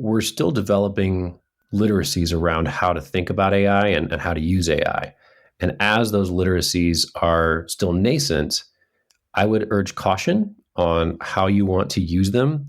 we're still developing literacies around how to think about AI and how to use AI. And as those literacies are still nascent, I would urge caution on how you want to use them.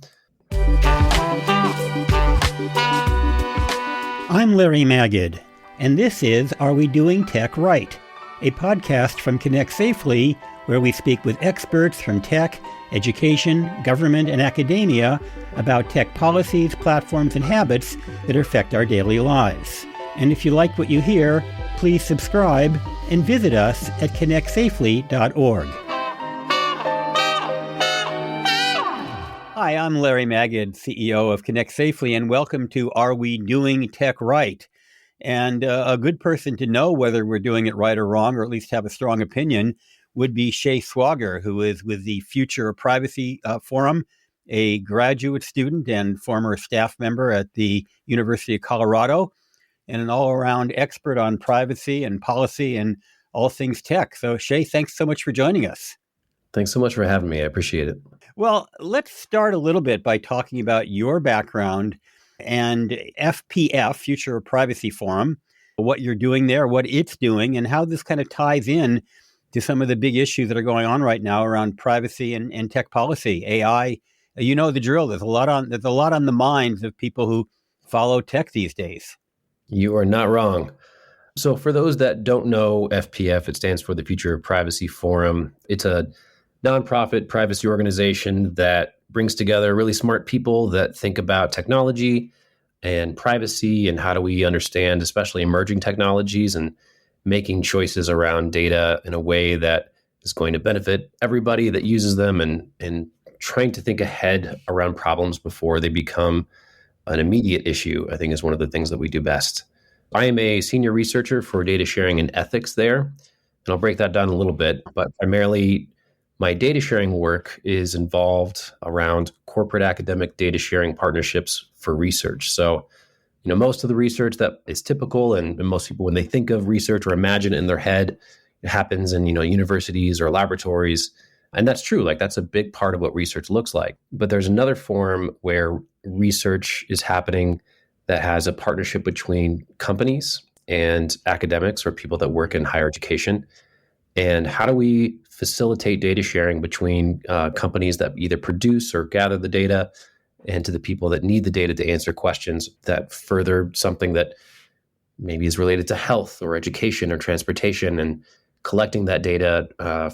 I'm Larry Magid, and this is Are We Doing Tech Right?, a podcast from Connect Safely, where we speak with experts from tech, education, government, and academia about tech policies, platforms, and habits that affect our daily lives. And if you like what you hear, please subscribe and visit us at ConnectSafely.org. Hi, I'm Larry Magid, CEO of Connect Safely, and welcome to Are We Doing Tech Right? And a good person to know whether we're doing it right or wrong, or at least have a strong opinion, would be Shea Swauger, who is with the Future of Privacy Forum, a graduate student and former staff member at the University of Colorado, and an all-around expert on privacy and policy and all things tech. So, Shea, thanks so much for joining us. Thanks so much for having me. I appreciate it. Well, let's start a little bit by talking about your background and FPF, Future of Privacy Forum, what you're doing there, what it's doing, and how this kind of ties in to some of the big issues that are going on right now around privacy and tech policy, AI. You know the drill. There's a lot on the minds of people who follow tech these days. You are not wrong. So for those that don't know FPF, it stands for the Future of Privacy Forum. It's a nonprofit privacy organization that brings together really smart people that think about technology and privacy and how do we understand especially emerging technologies and making choices around data in a way that is going to benefit everybody that uses them and trying to think ahead around problems before they become an immediate issue, I think is one of the things that we do best. I am a senior researcher for data sharing and ethics there, and I'll break that down a little bit, but primarily my data sharing work is involved around corporate academic data sharing partnerships for research. So, most of the research that is typical and most people, when they think of research or imagine it in their head, it happens in, universities or laboratories. And that's true. Like that's a big part of what research looks like. But there's another form where research is happening that has a partnership between companies and academics or people that work in higher education. And how do we facilitate data sharing between companies that either produce or gather the data and to the people that need the data to answer questions that further something that maybe is related to health or education or transportation, and collecting that data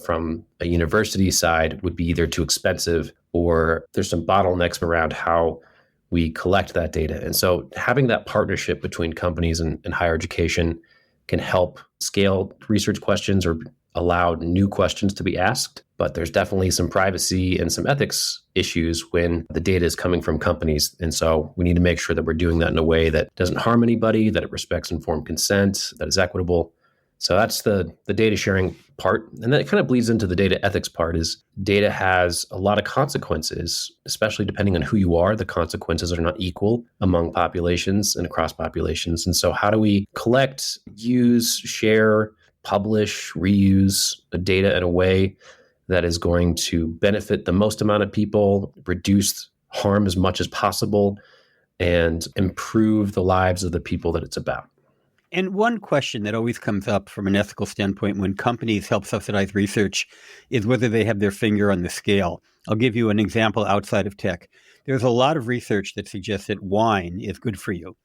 from a university side would be either too expensive or there's some bottlenecks around how we collect that data. And so having that partnership between companies and higher education can help scale research questions or allow new questions to be asked. But there's definitely some privacy and some ethics issues when the data is coming from companies. And so we need to make sure that we're doing that in a way that doesn't harm anybody, that it respects informed consent, that is equitable. So that's the data sharing part. And then it kind of bleeds into the data ethics part. Is data has a lot of consequences, especially depending on who you are. The consequences are not equal among populations and across populations. And so how do we collect, use, share, publish, reuse the data in a way that is going to benefit the most amount of people, reduce harm as much as possible, and improve the lives of the people that it's about? And one question that always comes up from an ethical standpoint when companies help subsidize research is whether they have their finger on the scale. I'll give you an example outside of tech. There's a lot of research that suggests that wine is good for you.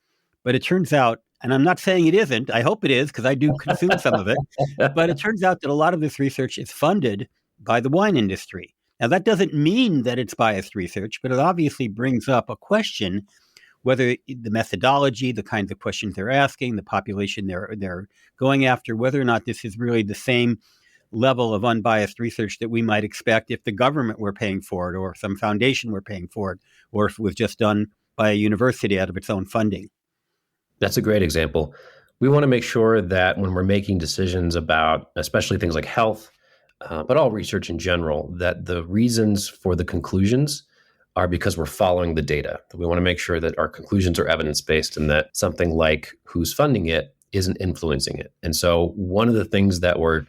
But it turns out, and I'm not saying it isn't, I hope it is because I do consume some of it, but it turns out that a lot of this research is funded by the wine industry. Now, that doesn't mean that it's biased research, but it obviously brings up a question whether the methodology, the kinds of questions they're asking, the population they're going after, whether or not this is really the same level of unbiased research that we might expect if the government were paying for it or some foundation were paying for it, or if it was just done by a university out of its own funding. That's a great example. We want to make sure that when we're making decisions about, especially things like health, but all research in general, that the reasons for the conclusions are because we're following the data. We want to make sure that our conclusions are evidence-based and that something like who's funding it isn't influencing it. And so one of the things that we're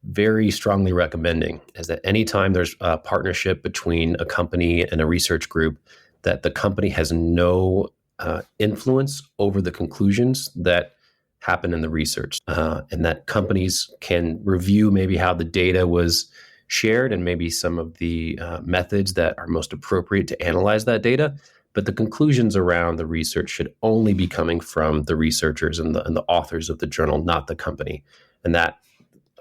very strongly recommending is that anytime there's a partnership between a company and a research group, that the company has no influence over the conclusions that happen in the research, and that companies can review maybe how the data was shared and maybe some of the methods that are most appropriate to analyze that data. But the conclusions around the research should only be coming from the researchers and the authors of the journal, not the company. And that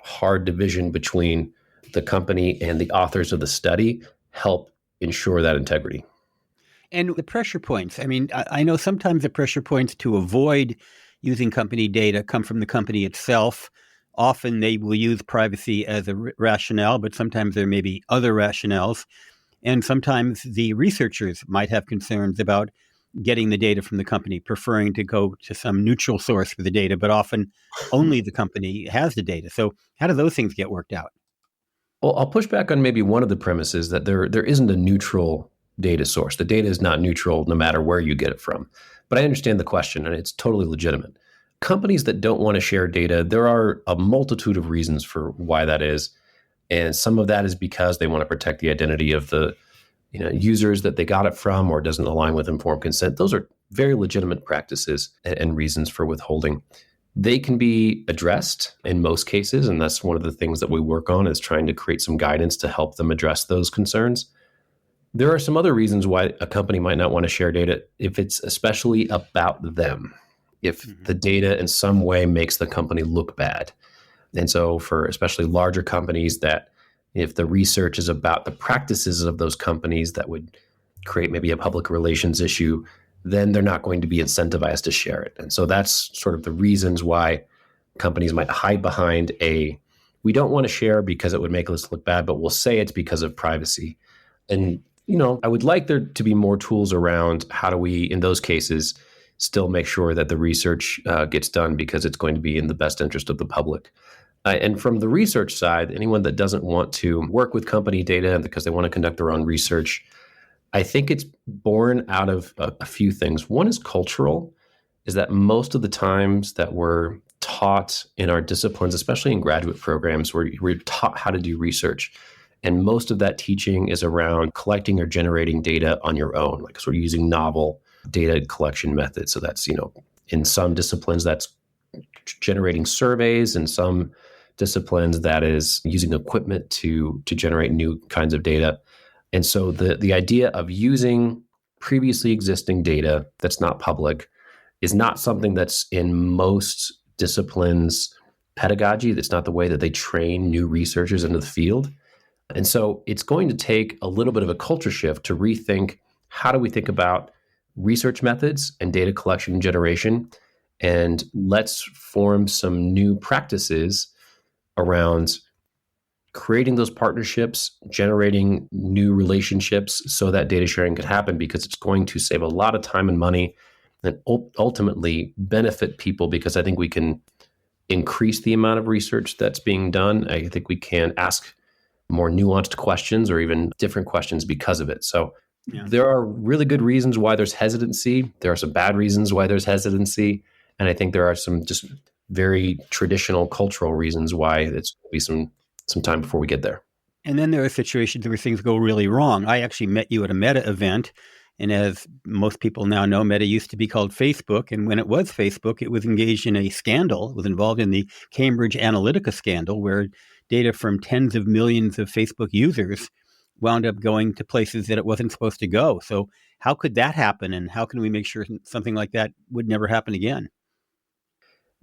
hard division between the company and the authors of the study help ensure that integrity. And the pressure points, I mean, I know sometimes the pressure points to avoid using company data come from the company itself. Often they will use privacy as a rationale, but sometimes there may be other rationales. And sometimes the researchers might have concerns about getting the data from the company, preferring to go to some neutral source for the data, but often only the company has the data. So how do those things get worked out? Well, I'll push back on maybe one of the premises that there isn't a neutral data source. The data is not neutral no matter where you get it from. But I understand the question, and it's totally legitimate. Companies that don't want to share data, there are a multitude of reasons for why that is. And some of that is because they want to protect the identity of the users that they got it from, or doesn't align with informed consent. Those are very legitimate practices and reasons for withholding. They can be addressed in most cases, and that's one of the things that we work on, is trying to create some guidance to help them address those concerns. There are some other reasons why a company might not want to share data if it's especially about them, if the data in some way makes the company look bad. And so for especially larger companies, that if the research is about the practices of those companies that would create maybe a public relations issue, then they're not going to be incentivized to share it. And so that's sort of the reasons why companies might hide behind we don't want to share because it would make us look bad, but we'll say it's because of privacy. And, I would like there to be more tools around how do we, in those cases, still make sure that the research gets done because it's going to be in the best interest of the public. And from the research side, anyone that doesn't want to work with company data because they want to conduct their own research, I think it's born out of a few things. One is cultural, is that most of the times that we're taught in our disciplines, especially in graduate programs, where we're taught how to do research. And most of that teaching is around collecting or generating data on your own, like sort of using novel data collection methods. So that's, in some disciplines, that's generating surveys. In some disciplines, that is using equipment to generate new kinds of data. And so the idea of using previously existing data that's not public is not something that's in most disciplines' pedagogy. That's not the way that they train new researchers into the field. And so it's going to take a little bit of a culture shift to rethink, how do we think about research methods and data collection and generation, and let's form some new practices around creating those partnerships, generating new relationships so that data sharing could happen, because it's going to save a lot of time and money and ultimately benefit people, because I think we can increase the amount of research that's being done. I think we can ask more nuanced questions or even different questions because of it. So there are really good reasons why there's hesitancy. There are some bad reasons why there's hesitancy. And I think there are some just very traditional cultural reasons why it's going to be some time before we get there. And then there are situations where things go really wrong. I actually met you at a Meta event. And as most people now know, Meta used to be called Facebook. And when it was Facebook, it was engaged in a scandal. It was involved in the Cambridge Analytica scandal, where data from tens of millions of Facebook users wound up going to places that it wasn't supposed to go. So how could that happen? And how can we make sure something like that would never happen again?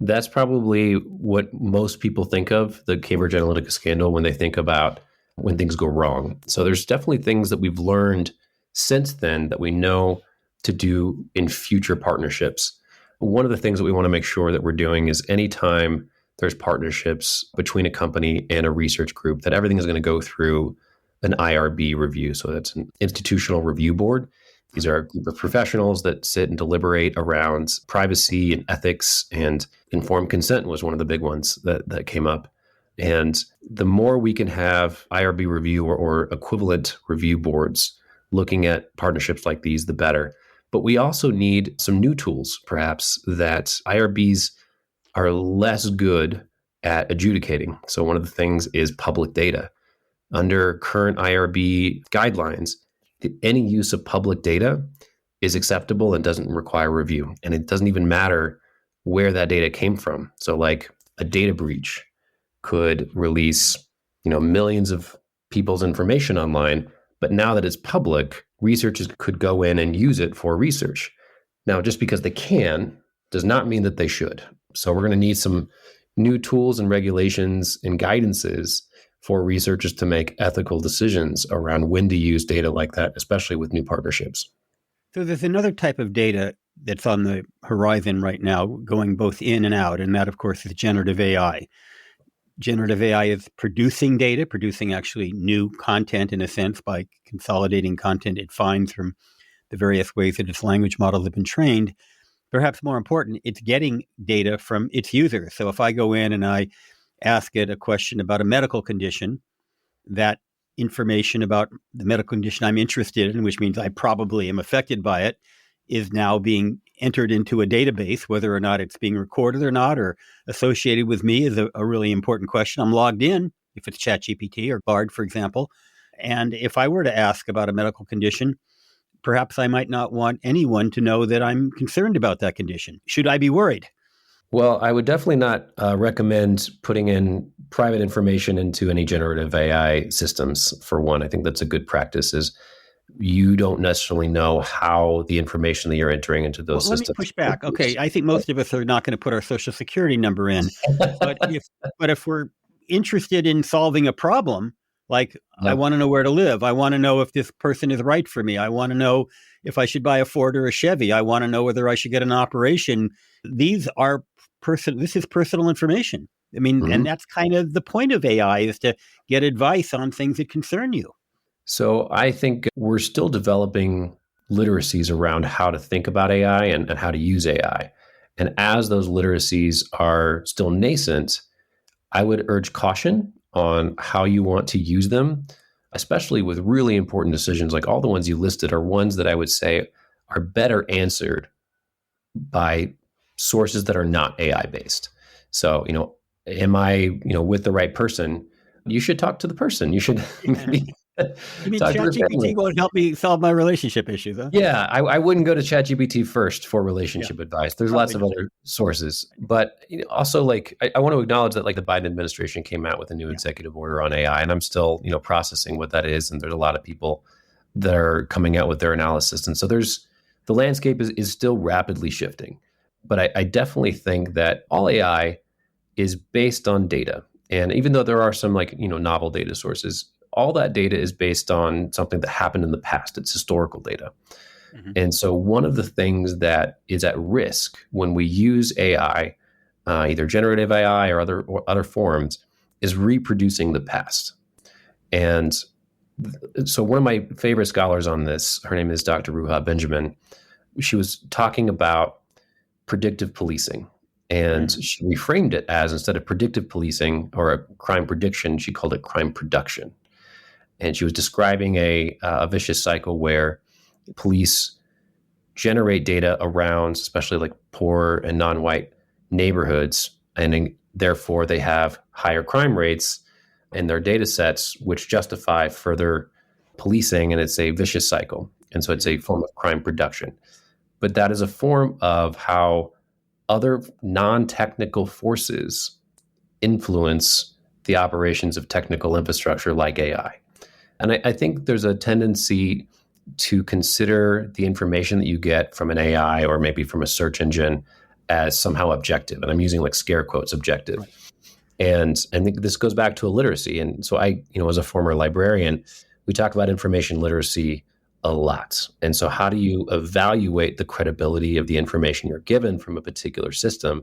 That's probably what most people think of, the Cambridge Analytica scandal, when they think about when things go wrong. So there's definitely things that we've learned since then that we know to do in future partnerships. One of the things that we want to make sure that we're doing is anytime there's partnerships between a company and a research group, that everything is going to go through an IRB review. So that's an institutional review board. These are a group of professionals that sit and deliberate around privacy and ethics, and informed consent was one of the big ones that came up. And the more we can have IRB review or equivalent review boards looking at partnerships like these, the better. But we also need some new tools, perhaps, that IRBs are less good at adjudicating. So one of the things is public data. Under current IRB guidelines, any use of public data is acceptable and doesn't require review. And it doesn't even matter where that data came from. So like a data breach could release, millions of people's information online, but now that it's public, researchers could go in and use it for research. Now, just because they can does not mean that they should. So we're going to need some new tools and regulations and guidances for researchers to make ethical decisions around when to use data like that, especially with new partnerships. So there's another type of data that's on the horizon right now, going both in and out, and that, of course, is generative AI. Generative AI is producing data, producing actually new content in a sense by consolidating content it finds from the various ways that its language models have been trained. Perhaps more important, it's getting data from its users. So if I go in and I ask it a question about a medical condition, that information about the medical condition I'm interested in, which means I probably am affected by it, is now being entered into a database. Whether or not it's being recorded or not, or associated with me, is a really important question. I'm logged in, if it's ChatGPT or Bard, for example. And if I were to ask about a medical condition, perhaps I might not want anyone to know that I'm concerned about that condition. Should I be worried? Well, I would definitely not recommend putting in private information into any generative AI systems. For one, I think that's a good practice. Is you don't necessarily know how the information that you're entering into those Well, let me systems. push back. Okay, I think most of us are not going to put our social security number in, but if we're interested in solving a problem, like I Yep. want to know where to live, I want to know if this person is right for me, I want to know if I should buy a Ford or a Chevy, I want to know whether I should get an operation. These are This is personal information. I mean, Mhm. and that's kind of the point of AI, is to get advice on things that concern you. So I think we're still developing literacies around how to think about AI and how to use AI. And as those literacies are still nascent, I would urge caution on how you want to use them, especially with really important decisions. Like all the ones you listed are ones that I would say are better answered by sources that are not AI based. So, am I, with the right person? You should talk to the person. You should maybe You mean talk to the family. ChatGPT won't help me solve my relationship issues, huh? Yeah, I wouldn't go to ChatGPT first for Yeah, relationship advice. There's lots probably of not. other sources, but also like I want to acknowledge that like the Biden administration came out with a new Yeah. executive order on AI, and I'm still processing what that is. And there's a lot of people that are coming out with their analysis, and so the landscape is still rapidly shifting. But I definitely think that all AI is based on data, and even though there are some like novel data sources, all that data is based on something that happened in the past. It's historical data. Mhm. And so, one of the things that is at risk when we use AI, either generative AI or other forms, is reproducing the past. And so, one of my favorite scholars on this, her name is Dr. Ruha Benjamin. She was talking about predictive policing. And Mm. she reframed it as, instead of predictive policing or a crime prediction, she called it crime production. And she was describing a vicious cycle where police generate data around, especially like poor and non-white neighborhoods, and therefore they have higher crime rates in their data sets, which justify further policing, and it's a vicious cycle. And so it's Mhm. a form of crime production. But that is a form of how other non-technical forces influence the operations of technical infrastructure like AI. And I think there's a tendency to consider the information that you get from an AI or maybe from a search engine as somehow objective. And I'm using like scare quotes, objective. Right. And I think this goes back to a literacy. And so as a former librarian, we talk about information literacy a lot. And so how do you evaluate the credibility of the information you're given from a particular system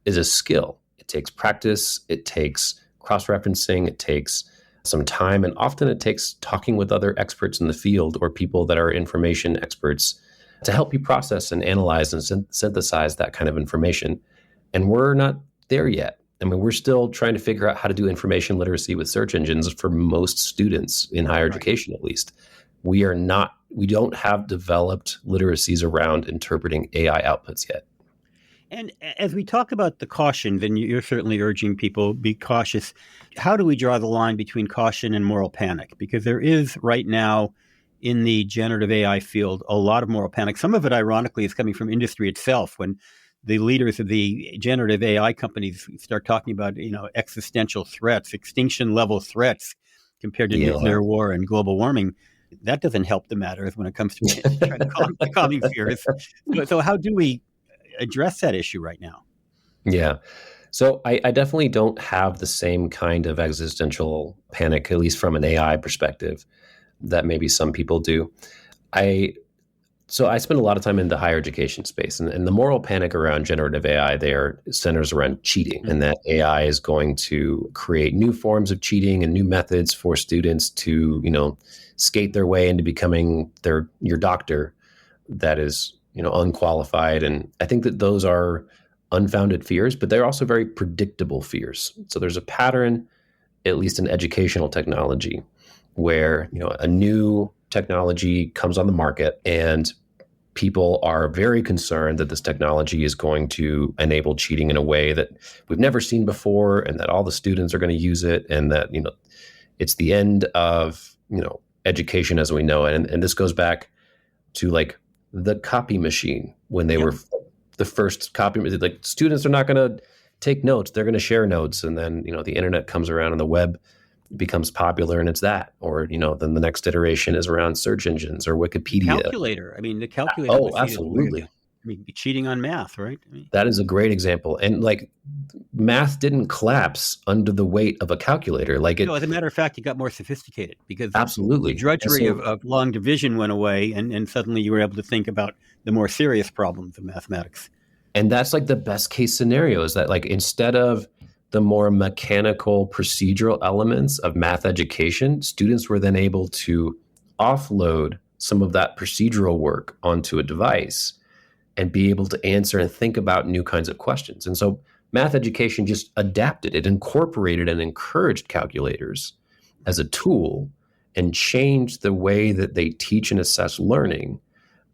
is a skill. It takes practice, it takes cross-referencing, it takes some time, and often it takes talking with other experts in the field or people that are information experts to help you process and analyze and synthesize that kind of information. And we're not there yet. I mean, we're still trying to figure out how to do information literacy with search engines for most students in higher Right. education, at least. We don't have developed literacies around interpreting AI outputs yet. And as we talk about the caution, then you're certainly urging people be cautious. How do we draw the line between caution and moral panic? Because there is right now in the generative AI field a lot of moral panic. Some of it, ironically, is coming from industry itself. When the leaders of the generative AI companies start talking about, existential threats, extinction level threats compared to Yeah. nuclear war and global warming, that doesn't help the matter when it comes to trying to calming fears. So how do we address that issue right now? Yeah. So I definitely don't have the same kind of existential panic, at least from an AI perspective, that maybe some people do. I So I spend a lot of time in the higher education space, and the moral panic around generative AI there centers around cheating, and that AI is going to create new forms of cheating and new methods for students to, skate their way into becoming your doctor that is, unqualified. And I think that those are unfounded fears, but they're also very predictable fears. So there's a pattern, at least in educational technology, where, a new technology comes on the market and people are very concerned that this technology is going to enable cheating in a way that we've never seen before, and that all the students are going to use it, and that, it's the end of, education as we know it. And this goes back to like the copy machine when they Yep. were the first copy. Like, students are not going to take notes; they're going to share notes, and then, the internet comes around and the web becomes popular, and it's that. Or, then the next iteration is around search engines or Wikipedia. Calculator. I mean, the calculator Oh, was seen as a way of, absolutely. cheating on math, right? I mean, That is a great example. And like, math didn't collapse under the weight of a calculator. Like it as a matter of fact, it got more sophisticated because the absolutely. And drudgery so, of long division went away, and suddenly you were able to think about the more serious problems of mathematics. and that's like the best case scenario, is that like, instead of the more mechanical procedural elements of math education, students were then able to offload some of that procedural work onto a device and be able to answer and think about new kinds of questions. And so math education just adapted, it incorporated and encouraged calculators as a tool and changed the way that they teach and assess learning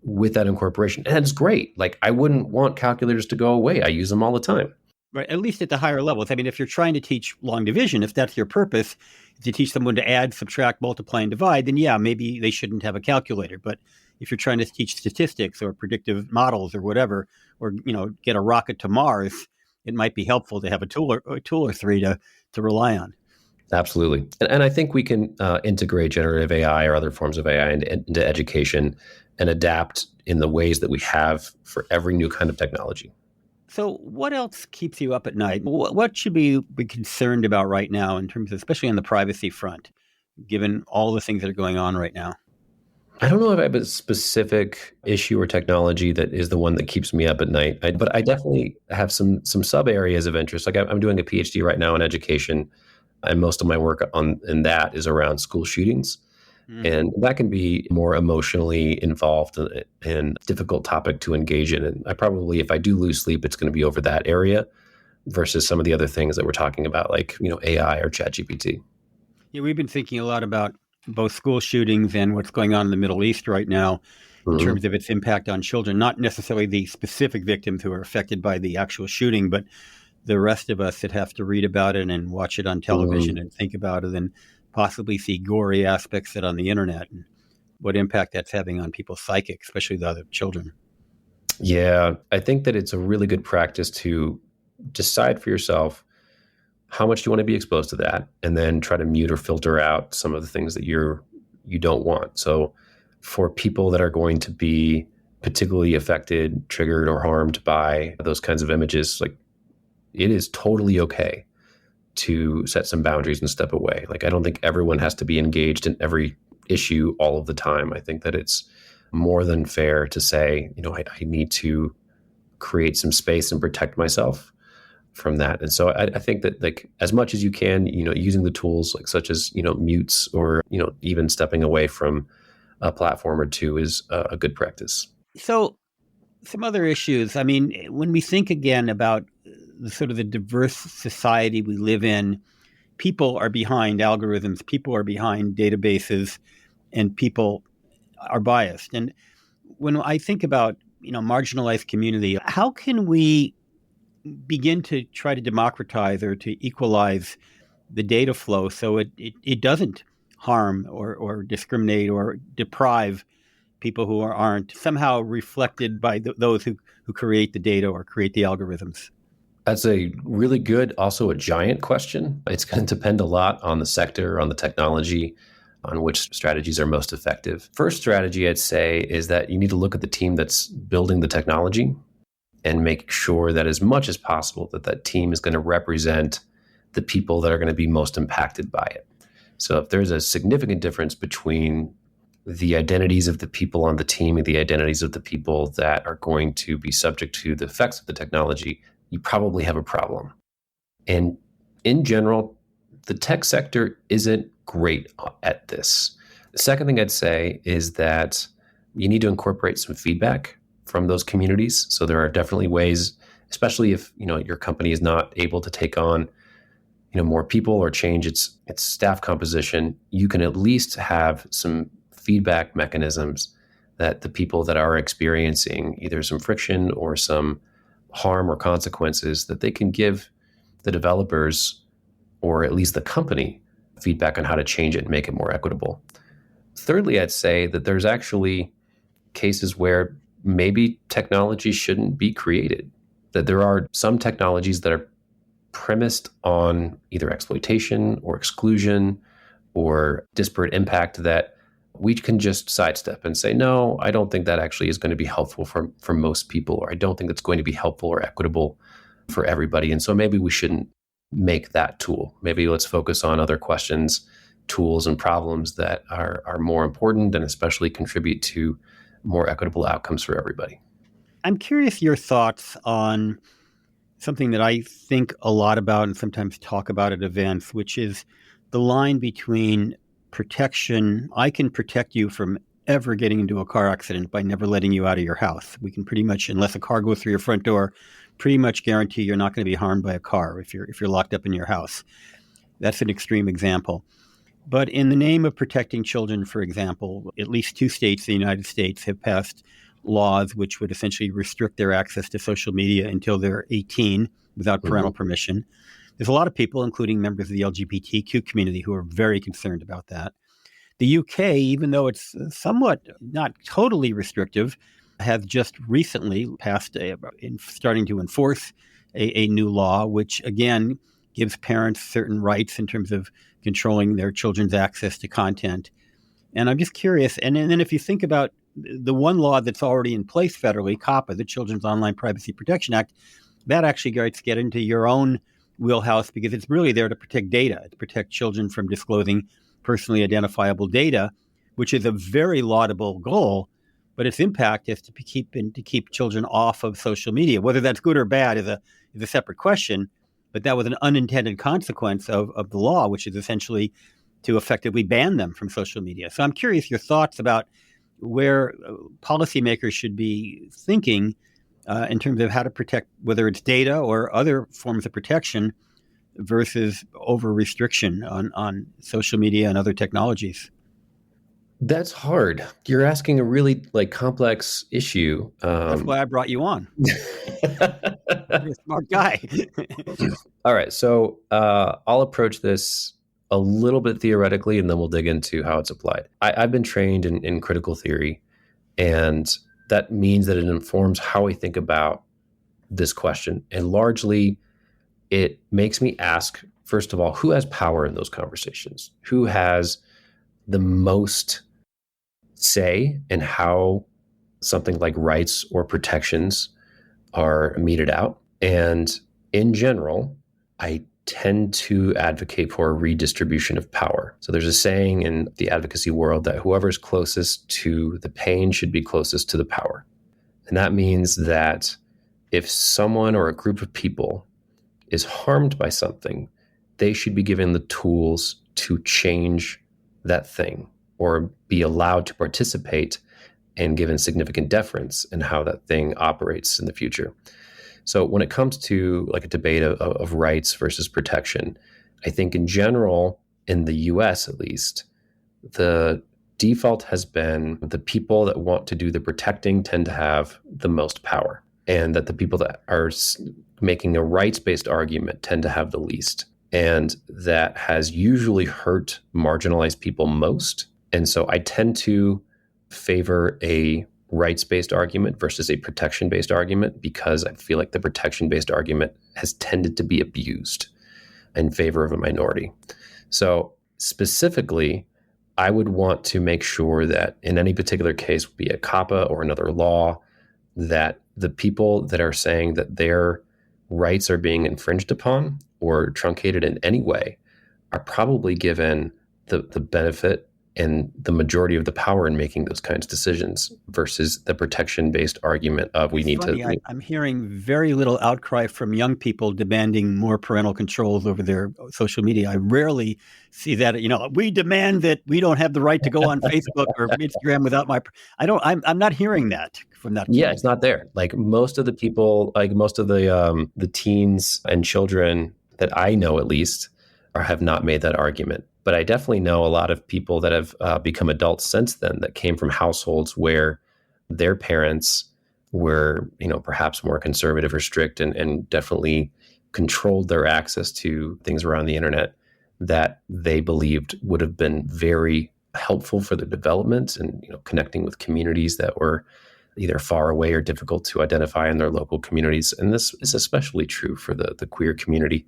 with that incorporation. And it's great. Like, I wouldn't want calculators to go away. I use them all the time. Right, at least at the higher levels. I mean, if you're trying to teach long division, if that's your purpose, to teach someone to add, subtract, multiply, and divide, then yeah, maybe they shouldn't have a calculator. But if you're trying to teach statistics or predictive models or whatever, or get a rocket to Mars, it might be helpful to have a tool or three to rely on. Absolutely. And I think we can integrate generative AI or other forms of AI into education and adapt in the ways that we have for every new kind of technology. So what else keeps you up at night? What should we be concerned about right now in terms of, especially on the privacy front, given all the things that are going on right now? I don't know if I have a specific issue or technology that is the one that keeps me up at night, but I definitely have some sub areas of interest. Like, I'm doing a PhD right now in education, and most of my work in that is around school shootings. And that can be more emotionally involved and difficult topic to engage in. And I probably, if I do lose sleep, it's going to be over that area versus some of the other things that we're talking about, like, AI or ChatGPT. Yeah, we've been thinking a lot about both school shootings and what's going on in the Middle East right now in Mm-hmm. terms of its impact on children, not necessarily the specific victims who are affected by the actual shooting, but the rest of us that have to read about it and watch it on television and think about it and possibly see gory aspects of it on the internet and what impact that's having on people's psychic, especially the other children. Yeah, I think that it's a really good practice to decide for yourself how much you want to be exposed to that, and then try to mute or filter out some of the things that you don't want. So for people that are going to be particularly affected, triggered, or harmed by those kinds of images, like, it is totally okay to set some boundaries and step away. Like, I don't think everyone has to be engaged in every issue all of the time. I think that it's more than fair to say, I need to create some space and protect myself from that. And so I think that, like, as much as you can, using the tools like such as, mutes, or, even stepping away from a platform or two is a good practice. So some other issues. I mean, when we think again about the sort of the diverse society we live in, people are behind algorithms, people are behind databases, and people are biased. And when I think about, marginalized community, how can we begin to try to democratize or to equalize the data flow so it doesn't harm or discriminate or deprive people who aren't somehow reflected by those who create the data or create the algorithms? That's a really good, also a giant question. It's going to depend a lot on the sector, on the technology, on which strategies are most effective. First strategy, I'd say, is that you need to look at the team that's building the technology and make sure that as much as possible that team is going to represent the people that are going to be most impacted by it. So if there's a significant difference between the identities of the people on the team and the identities of the people that are going to be subject to the effects of the technology, you probably have a problem. And in general, the tech sector isn't great at this. The second thing I'd say is that you need to incorporate some feedback from those communities. So there are definitely ways, especially if your company is not able to take on more people or change its staff composition, you can at least have some feedback mechanisms that the people that are experiencing either some friction or some harm or consequences, that they can give the developers or at least the company feedback on how to change it and make it more equitable. Thirdly, I'd say that there's actually cases where maybe technology shouldn't be created, that there are some technologies that are premised on either exploitation or exclusion or disparate impact that we can just sidestep and say, no, I don't think that actually is going to be helpful for most people, or I don't think it's going to be helpful or equitable for everybody. And so maybe we shouldn't make that tool. Maybe let's focus on other questions, tools, and problems that are more important and especially contribute to more equitable outcomes for everybody. I'm curious your thoughts on something that I think a lot about and sometimes talk about at events, which is the line between protection. I can protect you from ever getting into a car accident by never letting you out of your house. We can pretty much, unless a car goes through your front door, pretty much guarantee you're not going to be harmed by a car if you're locked up in your house. That's an extreme example. But in the name of protecting children, for example, at least 2 states in the United States have passed laws which would essentially restrict their access to social media until they're 18 without parental permission. There's a lot of people, including members of the LGBTQ community, who are very concerned about that. The UK, even though it's somewhat not totally restrictive, has just recently passed starting to enforce a new law, which again gives parents certain rights in terms of controlling their children's access to content. And I'm just curious, and then if you think about the one law that's already in place federally, COPPA, the Children's Online Privacy Protection Act, that actually get into your own wheelhouse because it's really there to protect data, to protect children from disclosing personally identifiable data, which is a very laudable goal, but its impact is to keep children off of social media. Whether that's good or bad is a separate question, but that was an unintended consequence of the law, which is essentially to effectively ban them from social media. So I'm curious your thoughts about where policymakers should be thinking in terms of how to protect, whether it's data or other forms of protection versus over restriction on social media and other technologies. That's hard. You're asking a really complex issue. That's why I brought you on. You're a smart guy. All right. So I'll approach this a little bit theoretically, and then we'll dig into how it's applied. I've been trained in critical theory, and that means that it informs how I think about this question. And largely, it makes me ask, first of all, who has power in those conversations? Who has the most say in how something like rights or protections are meted out? And in general, I tend to advocate for a redistribution of power. So there's a saying in the advocacy world that whoever's closest to the pain should be closest to the power. And that means that if someone or a group of people is harmed by something, they should be given the tools to change that thing or be allowed to participate and given significant deference in how that thing operates in the future. So when it comes to a debate of rights versus protection, I think in general, in the US at least, the default has been the people that want to do the protecting tend to have the most power, and that the people that are making a rights-based argument tend to have the least. And that has usually hurt marginalized people most. And so I tend to favor a rights-based argument versus a protection-based argument, because I feel like the protection-based argument has tended to be abused in favor of a minority. So specifically, I would want to make sure that in any particular case, be it COPPA or another law, that the people that are saying that their rights are being infringed upon or truncated in any way are probably given the benefit and the majority of the power in making those kinds of decisions, versus the protection-based argument of I'm hearing very little outcry from young people demanding more parental controls over their social media. I rarely see that. We demand that we don't have the right to go on Facebook or Instagram without I'm not hearing that from that. Yeah, it's not there. Like most of the people, like most of the teens and children that I know, at least, have not made that argument. But I definitely know a lot of people that have become adults since then that came from households where their parents were, perhaps more conservative or strict, and definitely controlled their access to things around the internet that they believed would have been very helpful for their development and, connecting with communities that were either far away or difficult to identify in their local communities. And this is especially true for the queer community.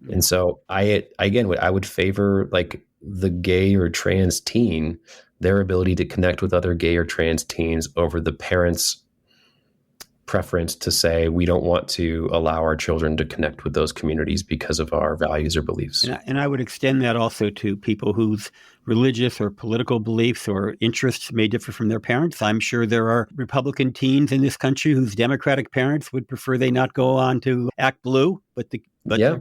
And so I would favor like the gay or trans teen, their ability to connect with other gay or trans teens over the parents' preference to say, we don't want to allow our children to connect with those communities because of our values or beliefs. And I would extend that also to people whose religious or political beliefs or interests may differ from their parents. I'm sure there are Republican teens in this country whose Democratic parents would prefer they not go on to Act Blue, yeah.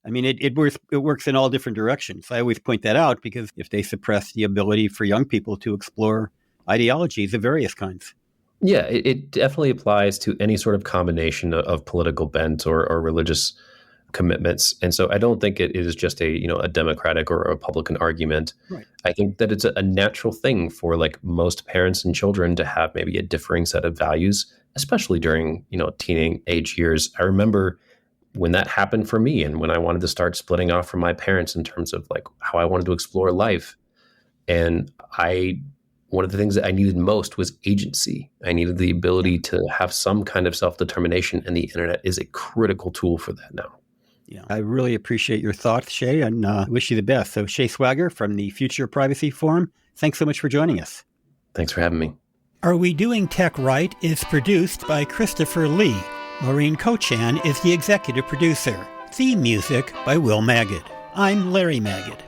I mean, it works in all different directions. I always point that out because if they suppress the ability for young people to explore ideologies of various kinds. Yeah, it definitely applies to any sort of combination of political bent or religious commitments. And so I don't think it is just a Democratic or a Republican argument. Right. I think that it's a natural thing for like most parents and children to have maybe a differing set of values, especially during, teenage years. I remember when that happened for me and when I wanted to start splitting off from my parents in terms of like how I wanted to explore life. And one of the things that I needed most was agency. I needed the ability to have some kind of self-determination, and the internet is a critical tool for that now. Yeah, I really appreciate your thoughts, Shea, and wish you the best. So Shea Swauger from the Future Privacy Forum, thanks so much for joining us. Thanks for having me. Are We Doing Tech Right is produced by Christopher Lee. Maureen Cochan is the executive producer. Theme music by Will Maggid. I'm Larry Maggid.